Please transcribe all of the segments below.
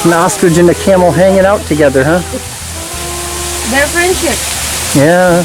An ostrich and a camel hanging out together, huh? Their friendship. Yeah.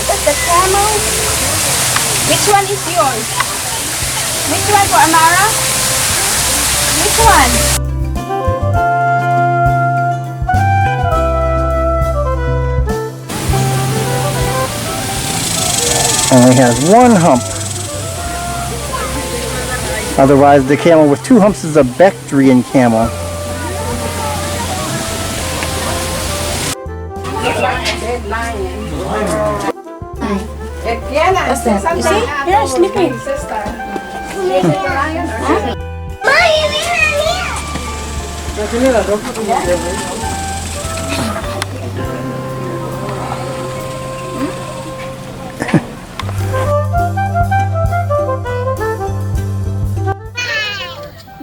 That's the camel. Which one is yours? Which one for Amara? Which one? Only has one hump. Otherwise, the camel with two humps is a Bactrian camel. What's that? You see? Yeah, sleeping.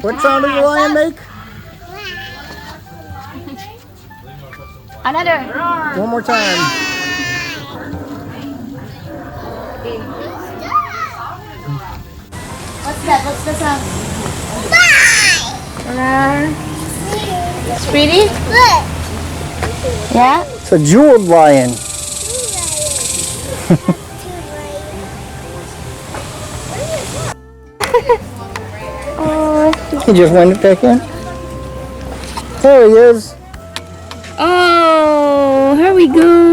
What sound does the lion make? Another. One more time. What's that? What's the sound? It's pretty? Yeah? It's a jeweled lion. He just went back in. There he is. Oh, here we go.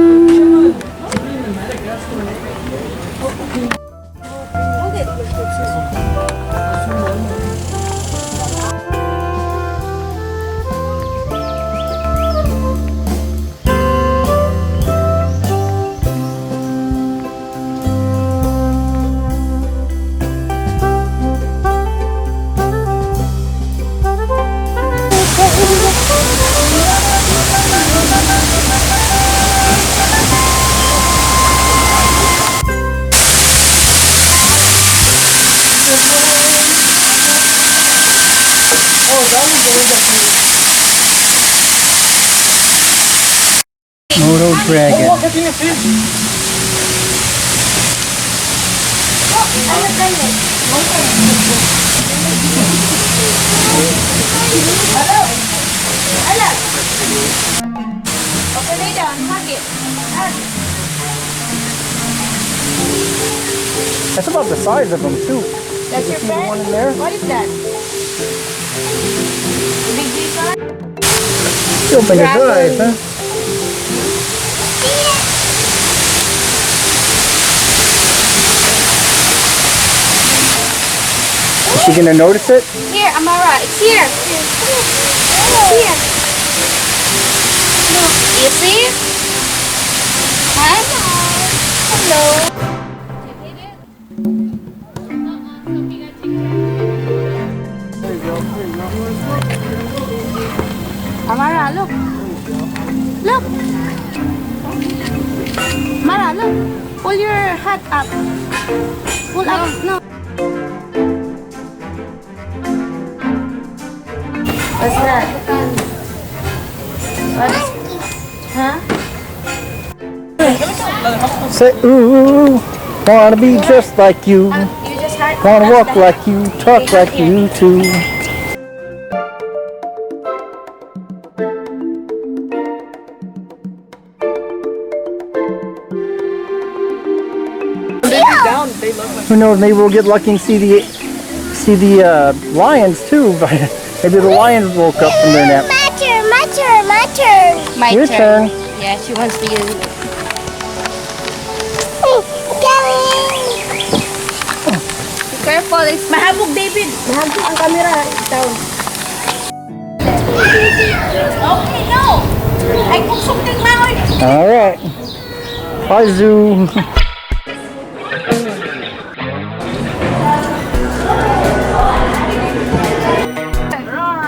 Moto dragon. Okay, lay down. Hug it. That's about the size of them too. That's your friend? One in there. What is that? Big design? She opened his eyes, huh? Is she gonna notice it? Here, Amara. It's here. It's here. Look, you see? Hi. Hello. Amara, look. Look. Amara, look. Pull your hat up. Pull up. No. What's that? What is... Huh? Say, ooh, wanna be just like you. You just heard... Wanna walk like you, talk like you too. Who knows? Maybe we'll get lucky and see the lions too. But maybe the lions woke up from their nap. My turn. My Your turn. Yeah, she wants to use it. Be careful, it's mahabog, David. Mahabog ang camera. Down. Okay, no. I cook something now. All right. Bye, zoo.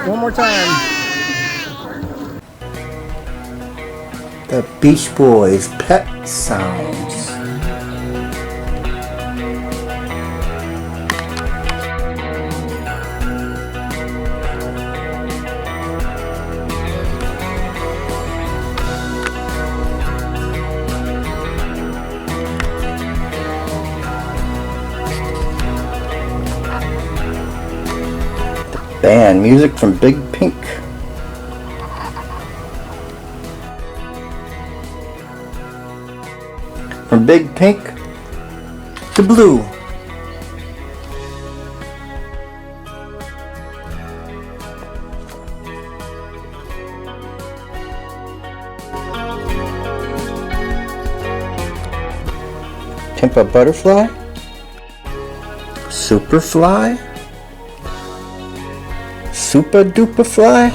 One more time. The Beach Boys pet sounds. Band music from Big Pink. From Big Pink to Blue. Tempa Butterfly. Superfly. Super Duper Fly.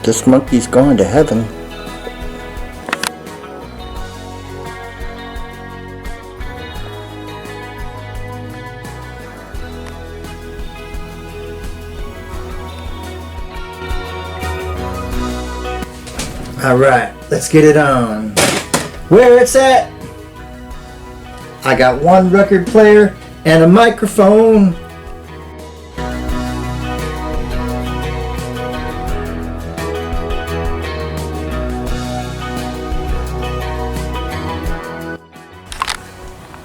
This monkey's going to heaven. Alright, let's get it on. Where it's at? I got one record player and a microphone.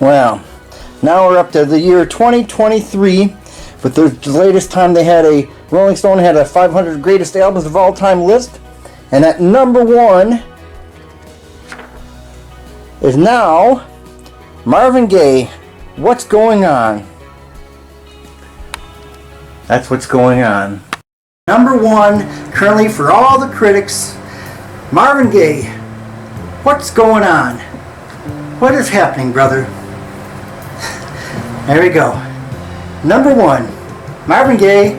Wow, now we're up to the year 2023, but the latest time they had a Rolling Stone had a 500 greatest albums of all time list, and at number 1 is now Marvin Gaye. What's going on? That's what's going on. Number 1 currently for all the critics, Marvin Gaye. What's going on? What is happening, brother? There we go. Number 1, Marvin Gaye.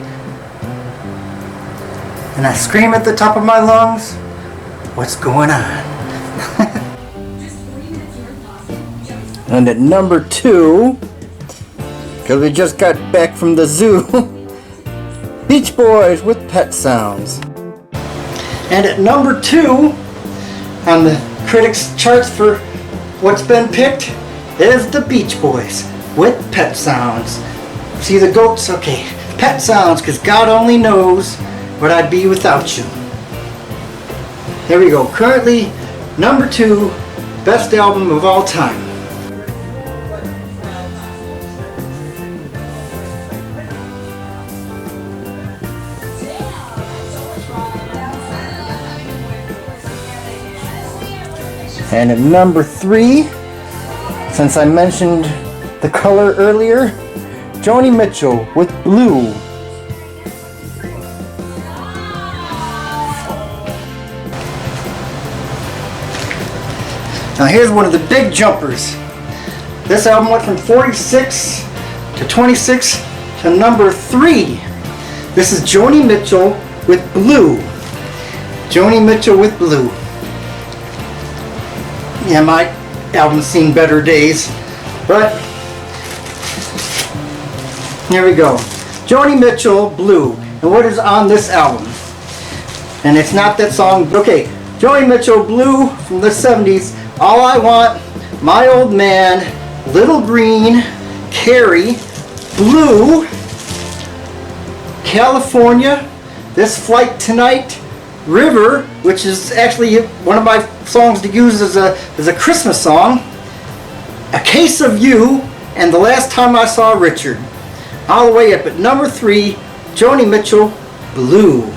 And I scream at the top of my lungs, what's going on? And at number 2, because we just got back from the zoo, Beach Boys with Pet Sounds. And at number 2 on the critics charts for what's been picked is the Beach Boys with Pet Sounds. See the goats? Okay, Pet Sounds, because God only knows what I'd be without you. There we go. Currently, number 2, best album of all time. And at number 3, since I mentioned the color earlier, Joni Mitchell with Blue. Now here's one of the big jumpers. This album went from 46 to 26 to number 3. This is Joni Mitchell with Blue. Joni Mitchell with Blue. Yeah, my album's seen better days, but here we go. Joni Mitchell, Blue. And what is on this album? And it's not that song. Okay, Joni Mitchell, Blue from the 70s. All I Want, My Old Man, Little Green, Carrie, Blue, California, This Flight Tonight, River, which is actually one of my songs to use as a Christmas song, A Case of You, and The Last Time I Saw Richard. All the way up at number 3, Joni Mitchell, Blue.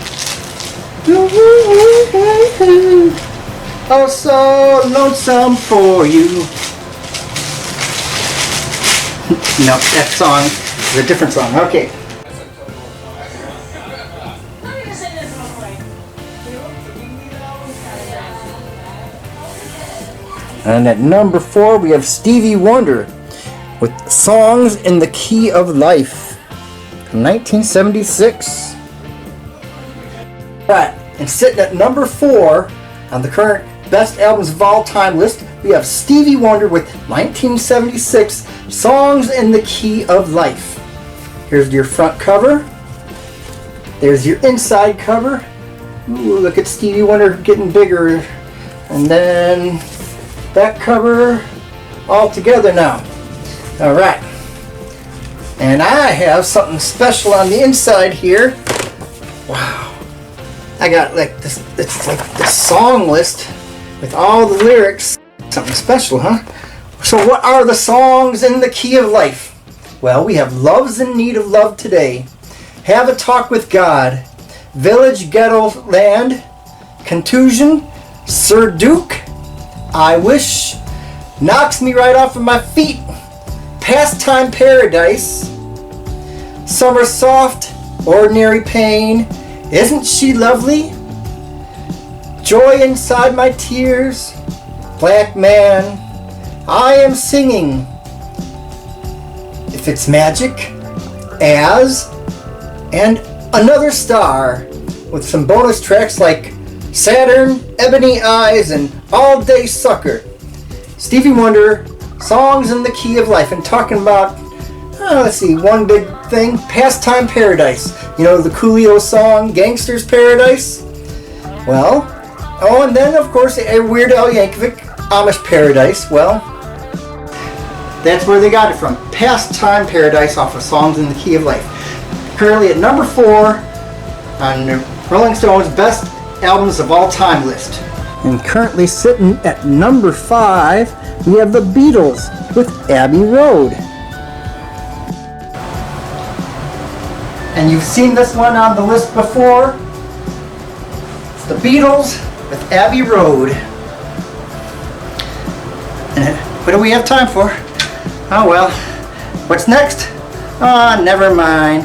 Oh, so lonesome for you. No, that song is a different song. Okay. And at number 4, we have Stevie Wonder with Songs in the Key of Life from 1976. Right, and sitting at number 4 on the current best albums of all time list, we have Stevie Wonder with 1976 Songs in the Key of Life. Here's your front cover. There's your inside cover. Ooh, look at Stevie Wonder getting bigger. And then back cover all together now. Alright. And I have something special on the inside here. Wow. I got like this, it's like the song list with all the lyrics. Something special, huh? So what are the songs in the key of life? Well, we have Love's in Need of Love Today, Have a Talk with God, Village Ghetto Land, Contusion, Sir Duke, I Wish, Knocks Me Right Off of My Feet, Pastime Paradise, Summer Soft, Ordinary Pain, Isn't She Lovely, Joy Inside My Tears, Black Man, I Am Singing, If It's Magic, As, and Another Star, with some bonus tracks like Saturn, Ebony Eyes, and All Day Sucker. Stevie Wonder, Songs in the Key of Life, and talking about, let's see, one big thing, Pastime Paradise. You know the Coolio song, Gangster's Paradise? Well, and then of course a Weird Al Yankovic, Amish Paradise. Well, that's where they got it from. Pastime Paradise off of Songs in the Key of Life. Currently at number 4 on the Rolling Stone's Best Albums of All Time list. And currently sitting at number 5, we have the Beatles with Abbey Road. And you've seen this one on the list before. It's the Beatles with Abbey Road. And what do we have time for? Oh well. What's next? Ah, never mind.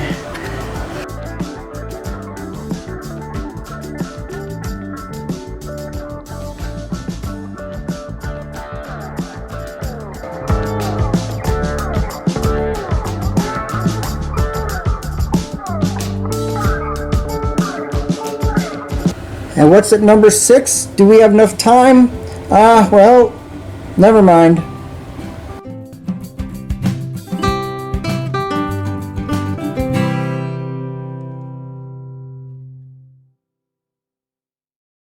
And what's at number 6? Do we have enough time? Well, never mind.